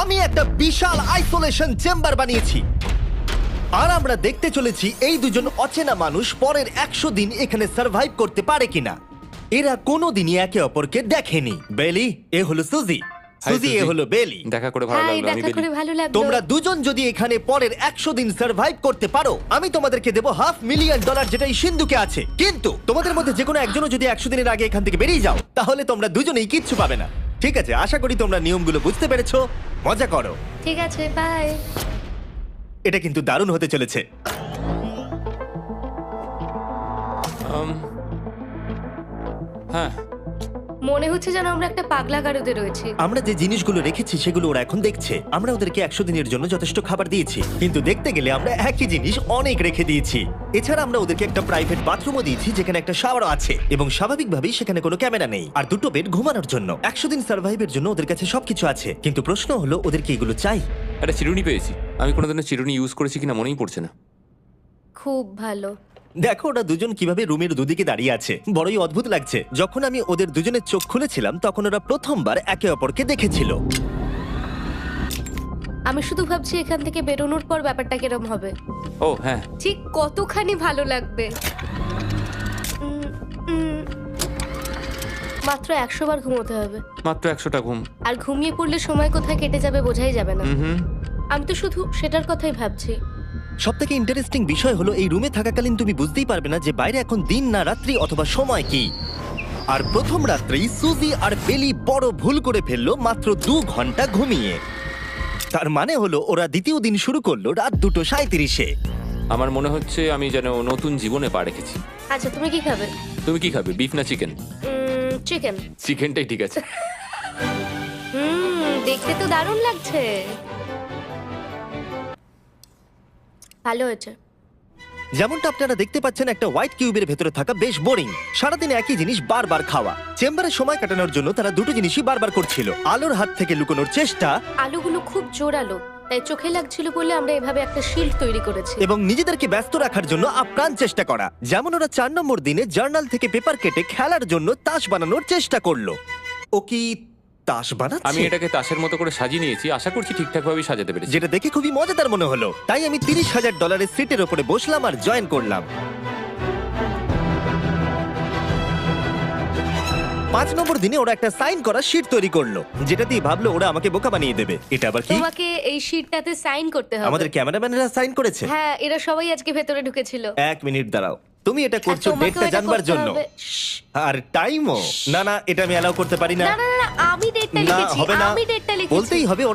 আমি একটা বিশাল isolation chamber বানিয়েছি আর আমরা দেখতে চলেছি এই দুজন অচেনা মানুষ পরের 100 দিন এখানে সার্ভাইভ করতে পারে কিনা। এরা কোনোদিনই একে অপরকে দেখেনি। বেলি, এ হলো সুজি। সুজি, এ সুজি। হলো বেলি। দেখা করে ভালো হাই, লাগলো। আমি দেখা করে বেলি। ভালো লাগলো। তোমরা দুজন যদি এখানে পরের 100 দিন সার্ভাইভ করতে পারো, আমি তোমাদেরকে দেবো $500,000 যেটা এই সিন্ধুকে আছে। কিন্তু তোমাদের মধ্যে যে কোনো একজনও যদি 100 দিনের আগে এখান থেকে বেরিয়ে যাও, তাহলে তোমরা দুজনেই কিচ্ছু পাবে না। ঠিক আছে, আশা করি তোমরা নিয়মগুলো বুঝতে পেরেছো। মজা করো। ঠিক আছে, বাই। এটা কিন্তু দারুণ হতে চলেছে। হ্যাঁ, মনে হচ্ছে যেন আমরা একটা পাগলা গারদে রয়েছি। আমরা যে জিনিসগুলো রেখেছি সেগুলো ওরা এখন দেখছে। আমরা ওদেরকে 100 দিনের জন্য যথেষ্ট খাবার দিয়েছি, কিন্তু দেখতে গেলে আমরা একই জিনিস অনেক রেখে দিয়েছি। এছাড়া আমরা ওদেরকে একটা প্রাইভেট বাথরুমও দিয়েছি যেখানে একটা শাওয়ারও আছে, এবং স্বাভাবিকভাবেই সেখানে কোনো ক্যামেরা নেই, আর দুটো বেড ঘুমানোর জন্য। 100 দিন সার্ভাইভের জন্য ওদের কাছে সবকিছু আছে, কিন্তু প্রশ্ন হলো ওদেরকে এগুলো চাই। একটা চিরুনি পেয়েছি। আমি কোনোদিনও চিরুনি ইউজ করেছি কিনা মনেই পড়ছে না। খুব ভালো। দেখো ওরা দুজন কিভাবে রুমের দুদিকে দাঁড়িয়ে আছে, বড়ই অদ্ভুত লাগছে। যখন আমি ওদের দুজনের চোখ খুলেছিলাম তখন ওরা প্রথমবার একে অপরকে দেখেছিল। আমি শুধু ভাবছি এখান থেকে বেরোনোর পর ব্যাপারটা কিরম হবে। ও হ্যাঁ, ঠিক কতখানি ভালো লাগবে। উম, উম, মাত্র 100 বার ঘুমোতে হবে, মাত্র 100টা ঘুম। আর ঘুমিয়ে পড়লে সময় কোথায় কেটে যাবে বোঝাই যাবে না। হুম। আমি তো শুধু সেটার কথাই ভাবছি। সব থেকে ইন্টারেস্টিং বিষয় হলো এই রুমে থাকাকালীন তুমি বুঝতেই পারবে না যে বাইরে এখন দিন না রাত্রি অথবা সময় কি। আর প্রথম রাত্রেই সুজি আর বেলি বড় ভুল করে ফেললো মাত্র 2 ঘন্টা ঘুমিয়ে। তার মানে হলো ওরা দ্বিতীয় দিন শুরু করলো রাত 2:37-এ। আমার মনে হচ্ছে আমি যেন নতুন জীবনে পা রেখেছি। আচ্ছা, তুমি কি খাবে? তুমি কি খাবে, বিফ না চিকেন? চিকেন। চিকেনটাই ঠিক আছে। দেখতে তো দারুণ লাগছে। ভালো হয়েছে। যেমনটা আপনারা দেখতে পাচ্ছেন, একটা হোয়াইট কিউবের ভেতরে থাকা বেশ বোরিং। সারাদিন একই জিনিস বারবার খাওয়া। চেম্বারে সময় কাটানোর জন্য তারা দুটো জিনিসই বারবার করছিল: আলোর হাত থেকে লুকোনোর চেষ্টা আলুগুলো খুব জোরালো, তাই চোখে লাগছিল বলে আমরা এভাবে একটা শিল্ড তৈরি করেছি। এবং নিজেদেরকে ব্যস্ত রাখার জন্য আপ্রাণ চেষ্টা করা। যেমন ওরা 4 নম্বর দিনে জার্নাল থেকে পেপার কেটে খেলার জন্য তাস বানানোর চেষ্টা করলো। ও কি তাস বানাচ্ছে? আমি এটাকে তাসের মতো করে সাজিয়ে নিয়েছি, আশা করছি ঠিকঠাকভাবেই সাজাতে পেরেছি। যেটা দেখে খুবই মজাদার মনে হলো, তাই আমি $30,000 সিটের ওপরে বসলাম আর জয়েন করলাম। 5 নম্বর দিনে ওরা একটা সাইন করা শিট তৈরি করলো, যেটা দিয়ে ভাবলো ওরা আমাকে বোকা বানিয়ে দেবে। এটা আবার কি? তোমাকে এই শিটটাতে সাইন করতে হবে। আমাদের ক্যামেরাম্যানেরা সাইন করেছে। হ্যাঁ, এরা সবাই আজকে ভেতরে ঢুকেছিল। 1 মিনিট দাঁড়াও, তুমি এটা আর করছো তোমাকেও ডেটটা এটা জানবার করতে জন্য, হবে। শ্শ্। আর টাইমও। না না, এটা আমি অ্যালাউ করতে পারি না। না না না, আমি ডেটটা না, লিখেছি। হবে না। আমি ডেটটা লিখেছি। বলতেই হবে ওরা